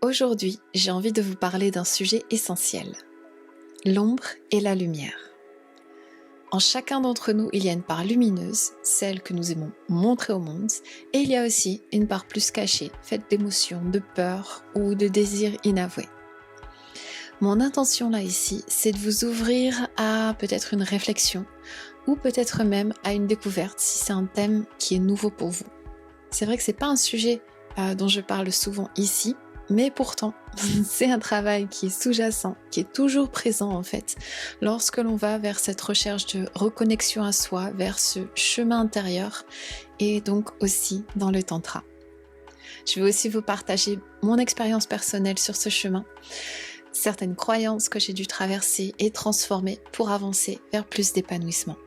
Aujourd'hui, j'ai envie de vous parler d'un sujet essentiel, l'ombre et la lumière. En chacun d'entre nous, il y a une part lumineuse, celle que nous aimons montrer au monde, et il y a aussi une part plus cachée, faite d'émotions, de peur ou de désirs inavoués. Mon intention là ici, c'est de vous ouvrir à peut-être une réflexion, ou peut-être même à une découverte si c'est un thème qui est nouveau pour vous. C'est vrai que c'est pas un sujet dont je parle souvent ici, mais pourtant, c'est un travail qui est sous-jacent, qui est toujours présent en fait, lorsque l'on va vers cette recherche de reconnexion à soi, vers ce chemin intérieur, et donc aussi dans le tantra. Je vais aussi vous partager mon expérience personnelle sur ce chemin, certaines croyances que j'ai dû traverser et transformer pour avancer vers plus d'épanouissement.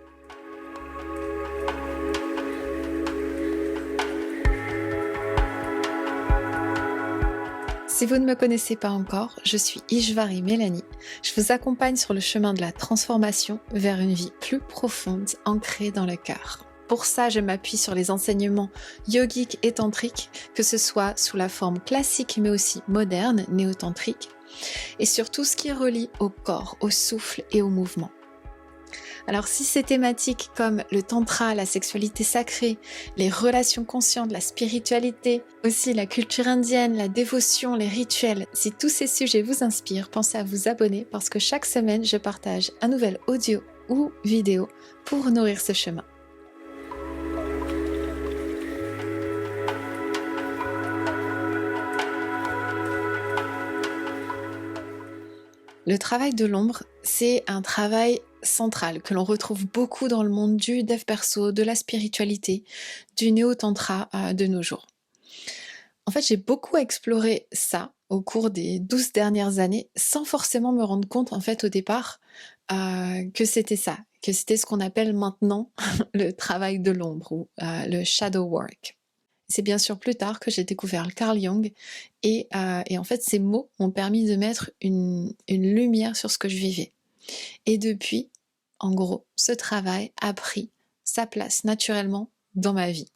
Si vous ne me connaissez pas encore, je suis Ishvari Mélanie. Je vous accompagne sur le chemin de la transformation vers une vie plus profonde, ancrée dans le cœur. Pour ça, je m'appuie sur les enseignements yogiques et tantriques, que ce soit sous la forme classique mais aussi moderne, néo-tantrique, et sur tout ce qui relie au corps, au souffle et au mouvement. Alors si ces thématiques comme le tantra, la sexualité sacrée, les relations conscientes, la spiritualité, aussi la culture indienne, la dévotion, les rituels, si tous ces sujets vous inspirent, pensez à vous abonner parce que chaque semaine je partage un nouvel audio ou vidéo pour nourrir ce chemin. Le travail de l'ombre, c'est un travail central que l'on retrouve beaucoup dans le monde du dev perso, de la spiritualité, du néo-tantra de nos jours. En fait, j'ai beaucoup exploré ça au cours des 12 dernières années sans forcément me rendre compte en fait au départ que c'était ça, que c'était ce qu'on appelle maintenant le travail de l'ombre ou le shadow work. C'est bien sûr plus tard que j'ai découvert le Carl Jung et en fait ces mots m'ont permis de mettre une lumière sur ce que je vivais. Et depuis, en gros, ce travail a pris sa place naturellement dans ma vie.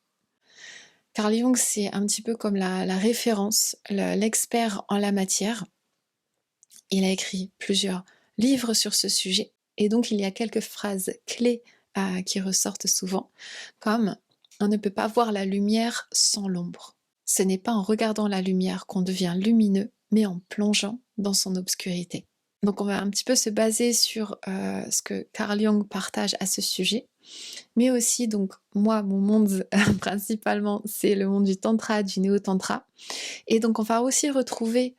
Carl Jung, c'est un petit peu comme la référence, l'expert en la matière. Il a écrit plusieurs livres sur ce sujet et donc il y a quelques phrases clés qui ressortent souvent, comme on ne peut pas voir la lumière sans l'ombre. Ce n'est pas en regardant la lumière qu'on devient lumineux, mais en plongeant dans son obscurité. Donc on va un petit peu se baser sur ce que Carl Jung partage à ce sujet, mais aussi donc moi, mon monde principalement, c'est le monde du tantra, du néo-tantra, et donc on va aussi retrouver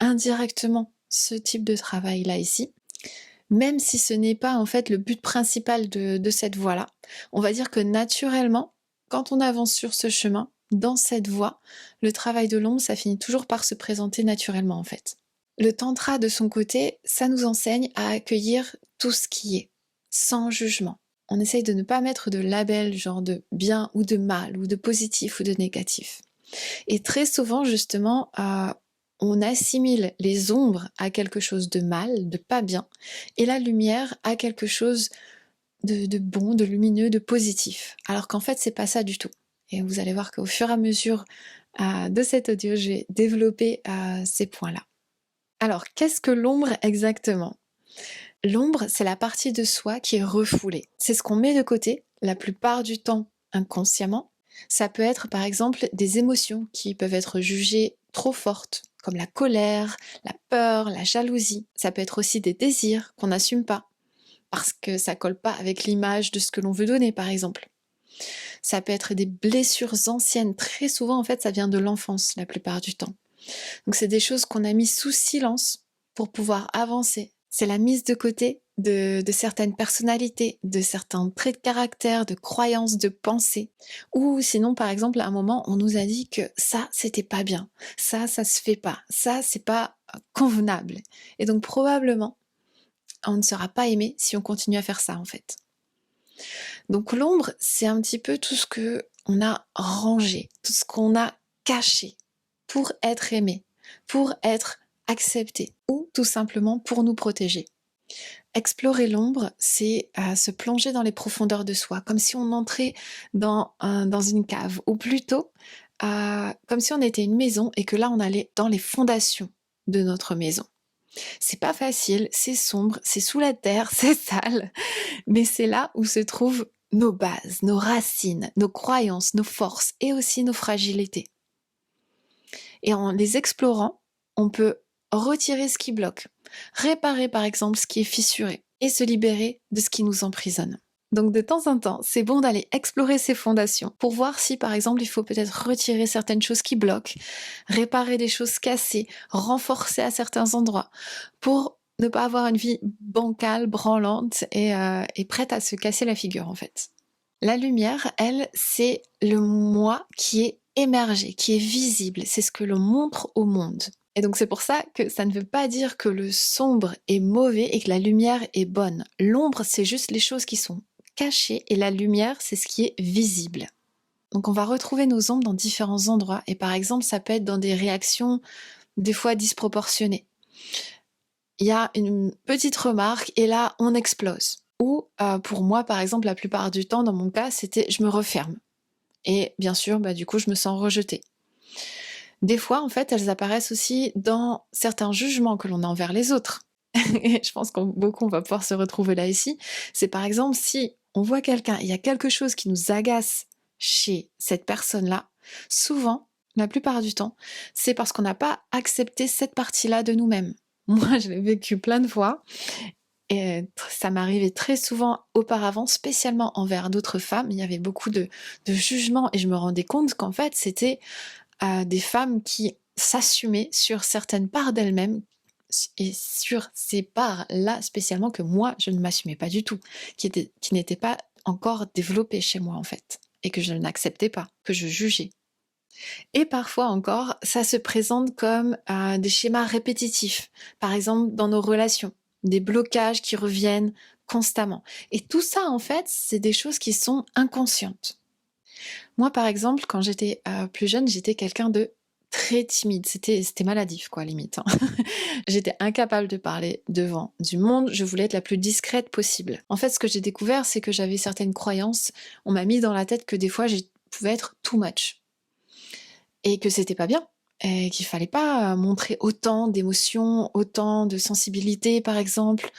indirectement ce type de travail là ici, même si ce n'est pas en fait le but principal de cette voie-là. On va dire que naturellement, quand on avance sur ce chemin, dans cette voie, le travail de l'ombre, ça finit toujours par se présenter naturellement en fait. Le tantra de son côté, ça nous enseigne à accueillir tout ce qui est, sans jugement. On essaye de ne pas mettre de label genre de bien ou de mal, ou de positif ou de négatif. Et très souvent justement, on assimile les ombres à quelque chose de mal, de pas bien, et la lumière à quelque chose de bon, de lumineux, de positif. Alors qu'en fait, c'est pas ça du tout. Et vous allez voir qu'au fur et à mesure de cet audio, je vais développer ces points-là. Alors, qu'est-ce que l'ombre exactement ? L'ombre, c'est la partie de soi qui est refoulée. C'est ce qu'on met de côté, la plupart du temps inconsciemment. Ça peut être par exemple des émotions qui peuvent être jugées trop fortes, comme la colère, la peur, la jalousie. Ça peut être aussi des désirs qu'on n'assume pas, parce que ça colle pas avec l'image de ce que l'on veut donner par exemple. Ça peut être des blessures anciennes. Très souvent en fait ça vient de l'enfance la plupart du temps. Donc c'est des choses qu'on a mis sous silence pour pouvoir avancer. C'est la mise de côté de certaines personnalités, de certains traits de caractère, de croyances, de pensées. Ou sinon, par exemple, à un moment, on nous a dit que ça, c'était pas bien. Ça se fait pas. Ça, c'est pas convenable. Et donc, probablement, on ne sera pas aimé si on continue à faire ça, en fait. Donc, l'ombre, c'est un petit peu tout ce que on a rangé, tout ce qu'on a caché pour être aimé, pour être accepté ou tout simplement pour nous protéger. Explorer l'ombre, c'est se plonger dans les profondeurs de soi, comme si on entrait dans une cave, ou plutôt comme si on était une maison et que là on allait dans les fondations de notre maison. C'est pas facile, c'est sombre, c'est sous la terre, c'est sale, mais c'est là où se trouvent nos bases, nos racines, nos croyances, nos forces et aussi nos fragilités. Et en les explorant, on peut retirer ce qui bloque, réparer par exemple ce qui est fissuré et se libérer de ce qui nous emprisonne. Donc de temps en temps, c'est bon d'aller explorer ces fondations pour voir si par exemple il faut peut-être retirer certaines choses qui bloquent, réparer des choses cassées, renforcer à certains endroits pour ne pas avoir une vie bancale, branlante et prête à se casser la figure en fait. La lumière, elle, c'est le moi qui est émergé, qui est visible, c'est ce que l'on montre au monde. Et donc c'est pour ça que ça ne veut pas dire que le sombre est mauvais et que la lumière est bonne. L'ombre, c'est juste les choses qui sont cachées et la lumière, c'est ce qui est visible. Donc on va retrouver nos ombres dans différents endroits et par exemple, ça peut être dans des réactions des fois disproportionnées. Il y a une petite remarque et là, on explose. Ou pour moi, par exemple, la plupart du temps, dans mon cas, c'était je me referme. Et bien sûr, du coup, je me sens rejetée. Des fois, en fait, elles apparaissent aussi dans certains jugements que l'on a envers les autres. Et je pense qu'on beaucoup on va pouvoir se retrouver là ici. C'est par exemple si on voit quelqu'un, il y a quelque chose qui nous agace chez cette personne-là, souvent, la plupart du temps, c'est parce qu'on n'a pas accepté cette partie-là de nous-mêmes. Moi, je l'ai vécu plein de fois et ça m'arrivait très souvent auparavant, spécialement envers d'autres femmes. Il y avait beaucoup de jugements et je me rendais compte qu'en fait, c'était des femmes qui s'assumaient sur certaines parts d'elles-mêmes et sur ces parts-là spécialement que moi, je ne m'assumais pas du tout, qui n'étaient pas encore développées chez moi en fait, et que je n'acceptais pas, que je jugeais. Et parfois encore, ça se présente comme des schémas répétitifs, par exemple dans nos relations, des blocages qui reviennent constamment. Et tout ça, en fait, c'est des choses qui sont inconscientes. Moi, par exemple, quand j'étais plus jeune, j'étais quelqu'un de très timide. C'était maladif, quoi, limite. Hein. J'étais incapable de parler devant du monde. Je voulais être la plus discrète possible. En fait, ce que j'ai découvert, c'est que j'avais certaines croyances. On m'a mis dans la tête que des fois, je pouvais être too much. Et que c'était pas bien. Et qu'il fallait pas montrer autant d'émotions, autant de sensibilité, par exemple,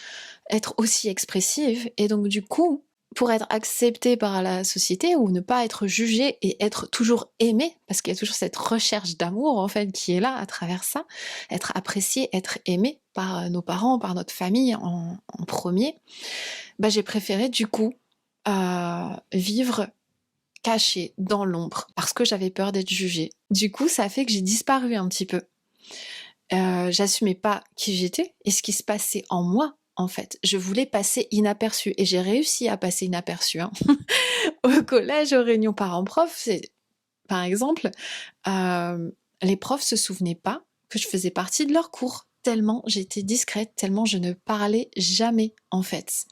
être aussi expressive. Et donc, du coup, pour être acceptée par la société ou ne pas être jugée et être toujours aimée, parce qu'il y a toujours cette recherche d'amour, en fait, qui est là à travers ça, être appréciée, être aimée par nos parents, par notre famille en premier, j'ai préféré, du coup, vivre cachée dans l'ombre parce que j'avais peur d'être jugée. Du coup, ça a fait que j'ai disparu un petit peu. J'assumais pas qui j'étais et ce qui se passait en moi, en fait. Je voulais passer inaperçue et j'ai réussi à passer inaperçue. Hein. Au collège, aux réunions parents-profs, par exemple, les profs se souvenaient pas que je faisais partie de leur cours, tellement j'étais discrète, tellement je ne parlais jamais, en fait.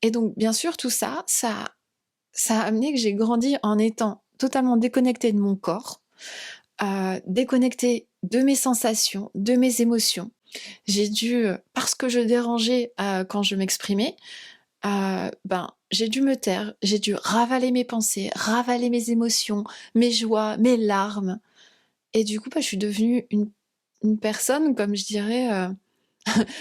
Et donc, bien sûr, tout ça, ça a amené que j'ai grandi en étant totalement déconnectée de mon corps, déconnectée de mes sensations, de mes émotions. J'ai dû, parce que je dérangeais quand je m'exprimais, j'ai dû me taire, j'ai dû ravaler mes pensées, ravaler mes émotions, mes joies, mes larmes. Et du coup, je suis devenue une personne, comme je dirais,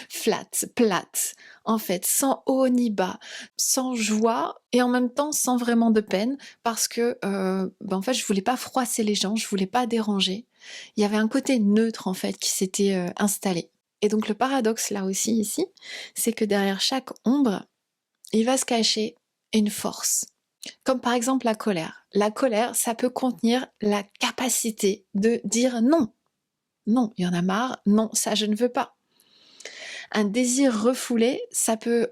flat, plate, en fait, sans haut ni bas, sans joie et en même temps sans vraiment de peine parce que en fait je voulais pas froisser les gens, je voulais pas déranger. Il y avait un côté neutre en fait qui s'était installé. Et donc le paradoxe là aussi ici, c'est que derrière chaque ombre, il va se cacher une force. Comme par exemple la colère. La colère, ça peut contenir la capacité de dire non. Non, il y en a marre, non, ça je ne veux pas. Un désir refoulé, ça peut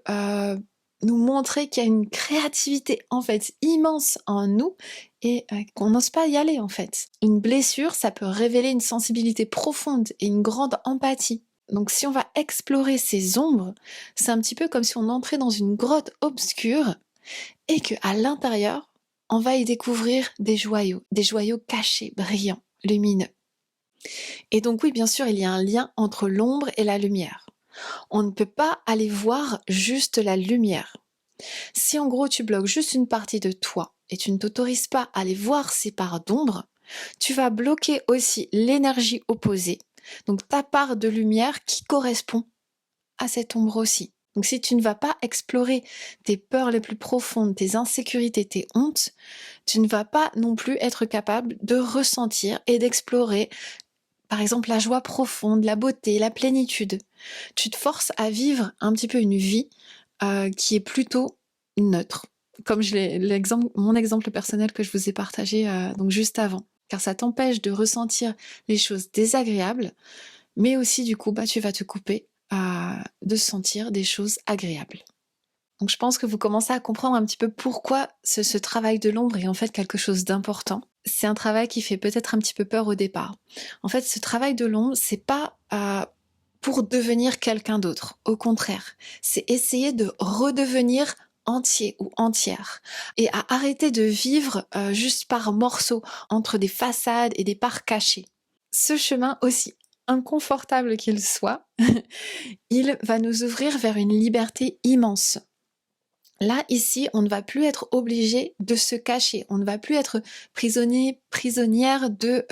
nous montrer qu'il y a une créativité en fait immense en nous et qu'on n'ose pas y aller en fait. Une blessure, ça peut révéler une sensibilité profonde et une grande empathie. Donc si on va explorer ces ombres, c'est un petit peu comme si on entrait dans une grotte obscure et qu'à l'intérieur, on va y découvrir des joyaux cachés, brillants, lumineux. Et donc oui, bien sûr, il y a un lien entre l'ombre et la lumière. On ne peut pas aller voir juste la lumière. Si en gros tu bloques juste une partie de toi et tu ne t'autorises pas à aller voir ces parts d'ombre, Tu vas bloquer aussi l'énergie opposée, donc ta part de lumière qui correspond à cette ombre aussi. Donc si tu ne vas pas explorer tes peurs les plus profondes, tes insécurités, tes hontes, tu ne vas pas non plus être capable de ressentir et d'explorer, par exemple, la joie profonde, la beauté, la plénitude. Tu te forces à vivre un petit peu une vie qui est plutôt neutre, comme mon exemple personnel que je vous ai partagé donc juste avant. Car ça t'empêche de ressentir les choses désagréables, mais aussi du coup, tu vas te couper de sentir des choses agréables. Donc je pense que vous commencez à comprendre un petit peu pourquoi ce travail de l'ombre est en fait quelque chose d'important. C'est un travail qui fait peut-être un petit peu peur au départ. En fait, ce travail de l'ombre, c'est pas pour devenir quelqu'un d'autre. Au contraire, c'est essayer de redevenir entier ou entière et à arrêter de vivre juste par morceaux entre des façades et des parts cachées. Ce chemin, aussi inconfortable qu'il soit, il va nous ouvrir vers une liberté immense. Là, ici, on ne va plus être obligé de se cacher, on ne va plus être prisonnier, prisonnière de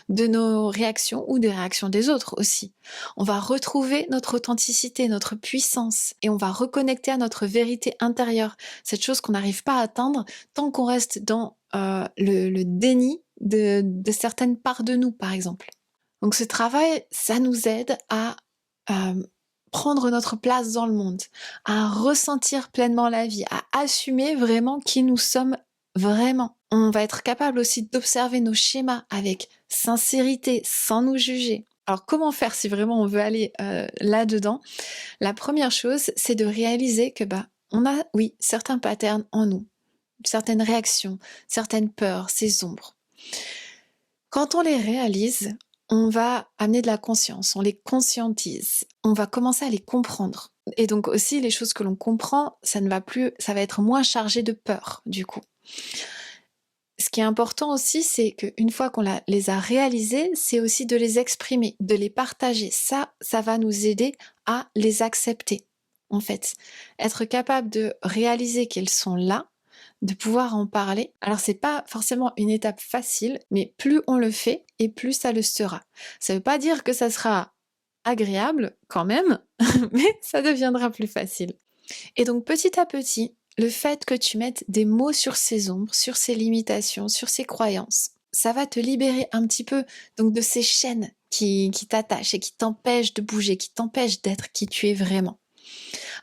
nos réactions ou des réactions des autres aussi. On va retrouver notre authenticité, notre puissance et on va reconnecter à notre vérité intérieure, cette chose qu'on n'arrive pas à atteindre tant qu'on reste dans le déni de certaines parts de nous, par exemple. Donc ce travail, ça nous aide à prendre notre place dans le monde, à ressentir pleinement la vie, à assumer vraiment qui nous sommes vraiment. On va être capable aussi d'observer nos schémas avec sincérité, sans nous juger. Alors comment faire si vraiment on veut aller là-dedans? La première chose, c'est de réaliser que on a, oui, certains patterns en nous, certaines réactions, certaines peurs, ces ombres. Quand on les réalise, on va amener de la conscience, on les conscientise, on va commencer à les comprendre. Et donc aussi, les choses que l'on comprend, ça va être moins chargé de peur, du coup. Ce qui est important aussi, c'est qu'une fois qu'on les a réalisées, c'est aussi de les exprimer, de les partager. Ça va nous aider à les accepter, en fait. Être capable de réaliser qu'elles sont là, de pouvoir en parler. Alors c'est pas forcément une étape facile, mais plus on le fait et plus ça le sera. Ça veut pas dire que ça sera agréable quand même, mais ça deviendra plus facile. Et donc petit à petit, le fait que tu mettes des mots sur ces ombres, sur ces limitations, sur ces croyances, ça va te libérer un petit peu donc de ces chaînes qui t'attachent et qui t'empêchent de bouger, qui t'empêchent d'être qui tu es vraiment.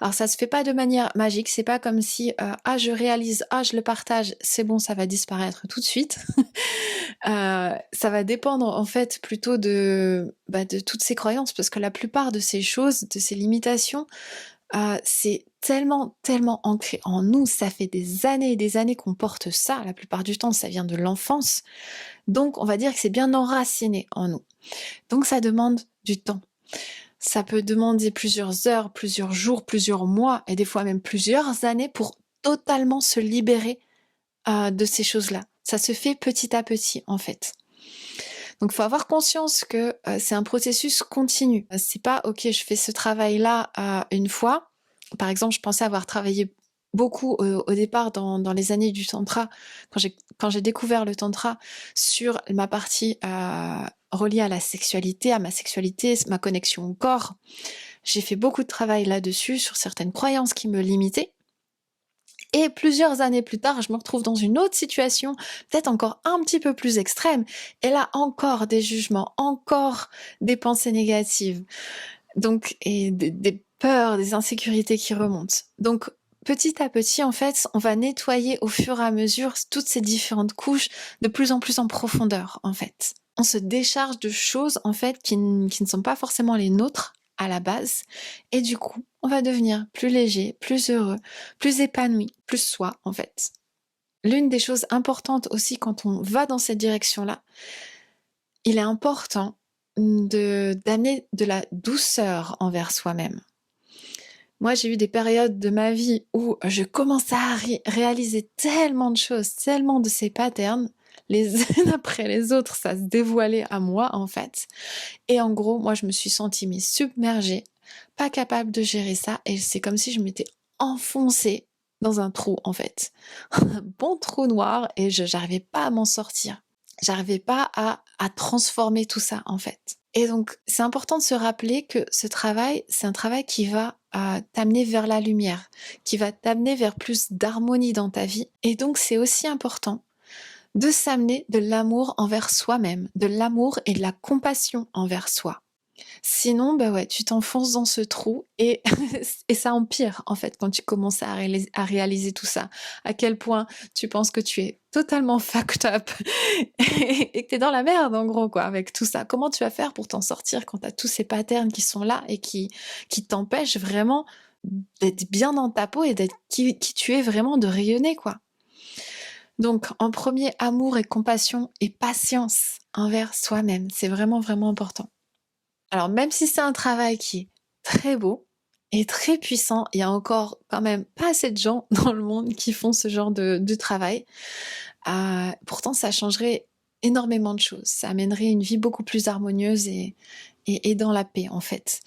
Alors ça se fait pas de manière magique, c'est pas comme si je réalise, je le partage, c'est bon, ça va disparaître tout de suite. Ça va dépendre en fait plutôt de toutes ces croyances, parce que la plupart de ces choses, de ces limitations, c'est tellement, tellement ancré en nous, ça fait des années et des années qu'on porte ça, la plupart du temps ça vient de l'enfance, donc on va dire que c'est bien enraciné en nous. Donc ça demande du temps. Ça peut demander plusieurs heures, plusieurs jours, plusieurs mois et des fois même plusieurs années pour totalement se libérer de ces choses-là. Ça se fait petit à petit en fait. Donc il faut avoir conscience que c'est un processus continu. C'est pas ok, je fais ce travail-là une fois. Par exemple, je pensais avoir travaillé beaucoup au départ dans les années du tantra, quand j'ai découvert le tantra, sur ma partie reliée à la sexualité, à ma sexualité, ma connexion au corps. J'ai fait beaucoup de travail là-dessus, sur certaines croyances qui me limitaient. Et plusieurs années plus tard, je me retrouve dans une autre situation, peut-être encore un petit peu plus extrême. Et là, encore des jugements, encore des pensées négatives. Donc, et des peurs, des insécurités qui remontent. Donc, petit à petit, en fait, on va nettoyer au fur et à mesure toutes ces différentes couches de plus en plus en profondeur, en fait. On se décharge de choses, en fait, qui ne sont pas forcément les nôtres à la base. Et du coup, on va devenir plus léger, plus heureux, plus épanoui, plus soi, en fait. L'une des choses importantes aussi quand on va dans cette direction-là, il est important d'amener de la douceur envers soi-même. Moi, j'ai eu des périodes de ma vie où je commençais à réaliser tellement de choses, tellement de ces patterns, les uns après les autres, ça se dévoilait à moi en fait. Et en gros, moi, je me suis sentie submergée, pas capable de gérer ça, et c'est comme si je m'étais enfoncée dans un trou en fait, un bon trou noir, et je n'arrivais pas à m'en sortir. J'arrivais pas à transformer tout ça, en fait. Et donc, c'est important de se rappeler que ce travail, c'est un travail qui va t'amener vers la lumière, qui va t'amener vers plus d'harmonie dans ta vie. Et donc, c'est aussi important de s'amener de l'amour envers soi-même, de l'amour et de la compassion envers soi. Sinon, bah ouais, tu t'enfonces dans ce trou et, et ça empire en fait quand tu commences à réaliser tout ça. À quel point tu penses que tu es totalement fucked up et que t'es dans la merde en gros quoi avec tout ça. Comment tu vas faire pour t'en sortir quand t'as tous ces patterns qui sont là et qui t'empêchent vraiment d'être bien dans ta peau et d'être qui tu es vraiment, de rayonner quoi. Donc en premier, amour et compassion et patience envers soi-même. C'est vraiment, vraiment important. Alors même si c'est un travail qui est très beau et très puissant, il y a encore quand même pas assez de gens dans le monde qui font ce genre de travail. Pourtant, ça changerait énormément de choses. Ça amènerait une vie beaucoup plus harmonieuse et dans la paix, en fait.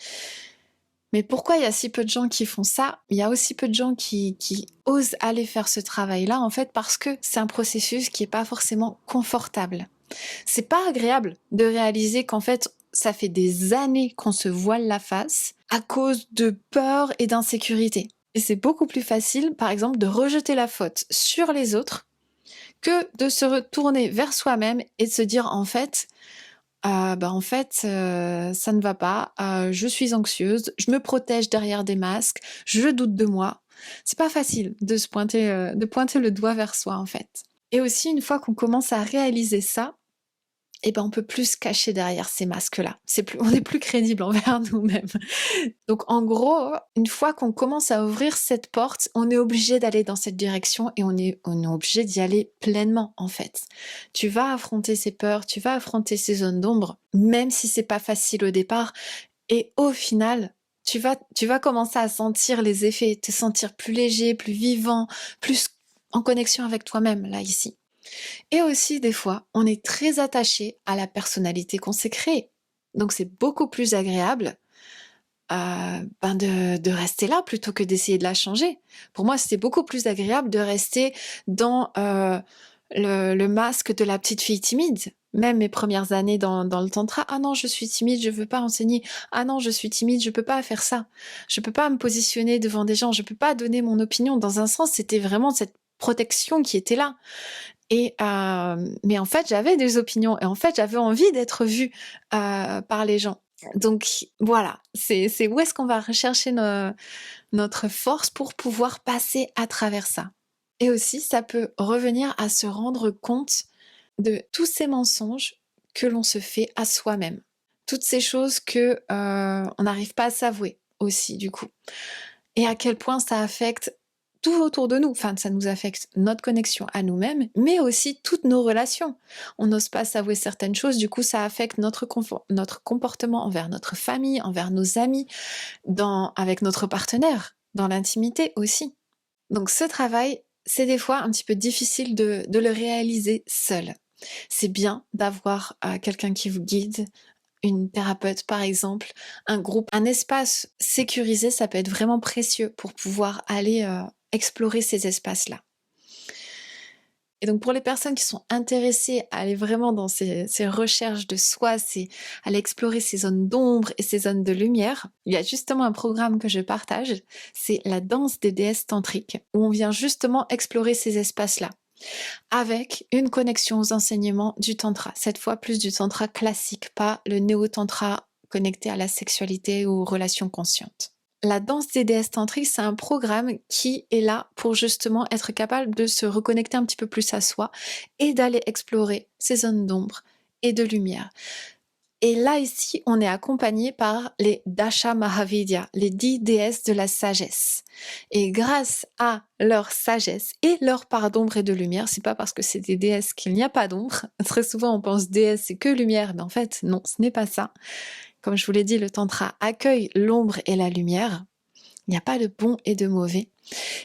Mais pourquoi il y a si peu de gens qui font ça? Il y a aussi peu de gens qui osent aller faire ce travail-là, en fait, parce que c'est un processus qui est pas forcément confortable. C'est pas agréable de réaliser qu'en fait, ça fait des années qu'on se voile la face à cause de peur et d'insécurité. Et c'est beaucoup plus facile, par exemple, de rejeter la faute sur les autres que de se retourner vers soi-même et de se dire en fait, ça ne va pas, je suis anxieuse, je me protège derrière des masques, je doute de moi. C'est pas facile de pointer le doigt vers soi en fait. Et aussi, une fois qu'on commence à réaliser ça, eh ben, on peut plus se cacher derrière ces masques-là. On est plus crédible envers nous-mêmes. Donc, en gros, une fois qu'on commence à ouvrir cette porte, on est obligé d'aller dans cette direction et on est obligé d'y aller pleinement, en fait. Tu vas affronter ces peurs, tu vas affronter ces zones d'ombre, même si c'est pas facile au départ. Et au final, tu vas commencer à sentir les effets, te sentir plus léger, plus vivant, plus en connexion avec toi-même, là, ici. Et aussi, des fois, on est très attaché à la personnalité qu'on s'est créée. Donc, c'est beaucoup plus agréable de rester là plutôt que d'essayer de la changer. Pour moi, c'était beaucoup plus agréable de rester dans le masque de la petite fille timide. Même mes premières années dans le tantra, ah non, je suis timide, je veux pas enseigner. Ah non, je suis timide, je peux pas faire ça. Je peux pas me positionner devant des gens, je peux pas donner mon opinion. Dans un sens, c'était vraiment cette protection qui était là. Mais en fait, j'avais des opinions et en fait, j'avais envie d'être vue par les gens. Donc voilà, c'est où est-ce qu'on va rechercher notre force pour pouvoir passer à travers ça. Et aussi, ça peut revenir à se rendre compte de tous ces mensonges que l'on se fait à soi-même. Toutes ces choses que on n'arrive pas à s'avouer aussi, du coup. Et à quel point ça affecte tout autour de nous. Enfin, ça nous affecte notre connexion à nous-mêmes, mais aussi toutes nos relations. On n'ose pas s'avouer certaines choses, du coup, ça affecte notre comportement envers notre famille, envers nos amis, avec notre partenaire, dans l'intimité aussi. Donc ce travail, c'est des fois un petit peu difficile de le réaliser seul. C'est bien d'avoir quelqu'un qui vous guide, une thérapeute par exemple, un groupe, un espace sécurisé, ça peut être vraiment précieux pour pouvoir aller explorer ces espaces-là. Et donc pour les personnes qui sont intéressées à aller vraiment dans ces recherches de soi, c'est aller explorer ces zones d'ombre et ces zones de lumière, il y a justement un programme que je partage, c'est la danse des déesses tantriques, où on vient justement explorer ces espaces-là, avec une connexion aux enseignements du tantra, cette fois plus du tantra classique, pas le néo-tantra connecté à la sexualité ou aux relations conscientes. La danse des déesses tantriques, c'est un programme qui est là pour justement être capable de se reconnecter un petit peu plus à soi et d'aller explorer ces zones d'ombre et de lumière. Et là, ici, on est accompagné par les Dasha Mahavidya, les 10 déesses de la sagesse. Et grâce à leur sagesse et leur part d'ombre et de lumière, c'est pas parce que c'est des déesses qu'il n'y a pas d'ombre. Très souvent, on pense déesse, c'est que lumière, mais en fait, non, ce n'est pas ça. Comme je vous l'ai dit, le tantra accueille l'ombre et la lumière. Il n'y a pas de bon et de mauvais.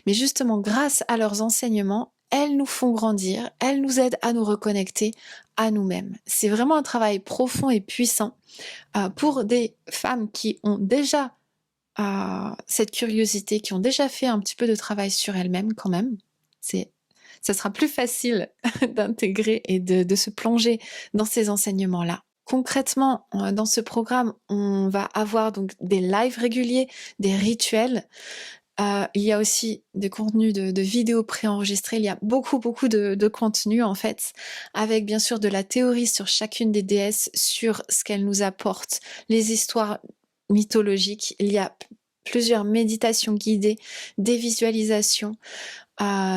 Mais justement, grâce à leurs enseignements, elles nous font grandir, elles nous aident à nous reconnecter à nous-mêmes. C'est vraiment un travail profond et puissant pour des femmes qui ont déjà cette curiosité, qui ont déjà fait un petit peu de travail sur elles-mêmes quand même. C'est ça sera plus facile d'intégrer et de se plonger dans ces enseignements-là. Concrètement, dans ce programme, on va avoir donc des lives réguliers, des rituels. Il y a aussi des contenus de vidéos préenregistrées. Il y a beaucoup de contenu en fait, avec bien sûr de la théorie sur chacune des déesses, sur ce qu'elles nous apportent, les histoires mythologiques. Il y a plusieurs méditations guidées, des visualisations,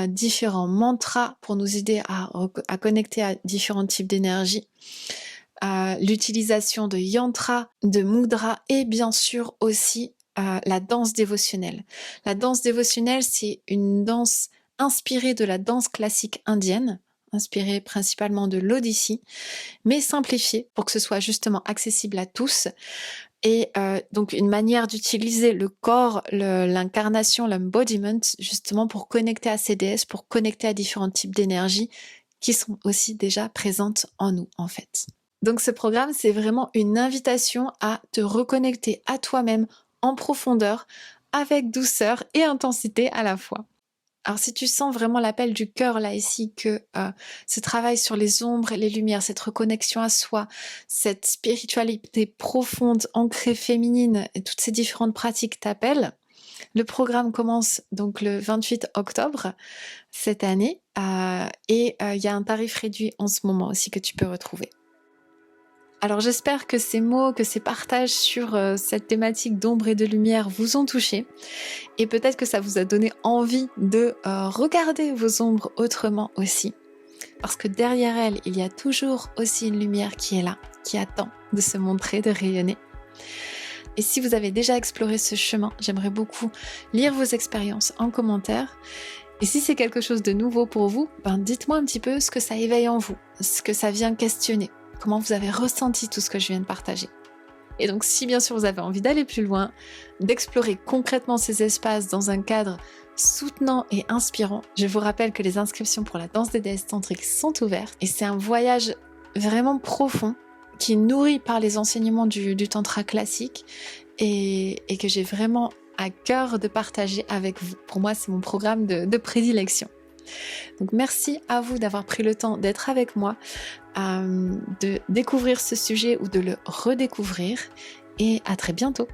différents mantras pour nous aider à connecter à différents types d'énergie. L'utilisation de yantras, de mudras et bien sûr aussi la danse dévotionnelle. La danse dévotionnelle, c'est une danse inspirée de la danse classique indienne, inspirée principalement de l'Odissie, mais simplifiée pour que ce soit justement accessible à tous. Et donc une manière d'utiliser le corps, l'incarnation, l'embodiment, justement pour connecter à ces déesses, pour connecter à différents types d'énergie qui sont aussi déjà présentes en nous en fait. Donc ce programme, c'est vraiment une invitation à te reconnecter à toi-même en profondeur, avec douceur et intensité à la fois. Alors si tu sens vraiment l'appel du cœur là ici, que ce travail sur les ombres et les lumières, cette reconnexion à soi, cette spiritualité profonde, ancrée féminine, et toutes ces différentes pratiques t'appellent, le programme commence donc le 28 octobre cette année et il y a un tarif réduit en ce moment aussi que tu peux retrouver. Alors j'espère que ces mots, que ces partages sur cette thématique d'ombre et de lumière vous ont touché et peut-être que ça vous a donné envie de regarder vos ombres autrement aussi. Parce que derrière elles, il y a toujours aussi une lumière qui est là, qui attend de se montrer, de rayonner. Et si vous avez déjà exploré ce chemin, j'aimerais beaucoup lire vos expériences en commentaire. Et si c'est quelque chose de nouveau pour vous, dites-moi un petit peu ce que ça éveille en vous, ce que ça vient questionner. Comment vous avez ressenti tout ce que je viens de partager. Et donc si bien sûr vous avez envie d'aller plus loin, d'explorer concrètement ces espaces dans un cadre soutenant et inspirant, je vous rappelle que les inscriptions pour la danse des déesses tantriques sont ouvertes et c'est un voyage vraiment profond qui est nourri par les enseignements du tantra classique et que j'ai vraiment à cœur de partager avec vous. Pour moi, c'est mon programme de prédilection. Donc merci à vous d'avoir pris le temps d'être avec moi, de découvrir ce sujet ou de le redécouvrir et à très bientôt.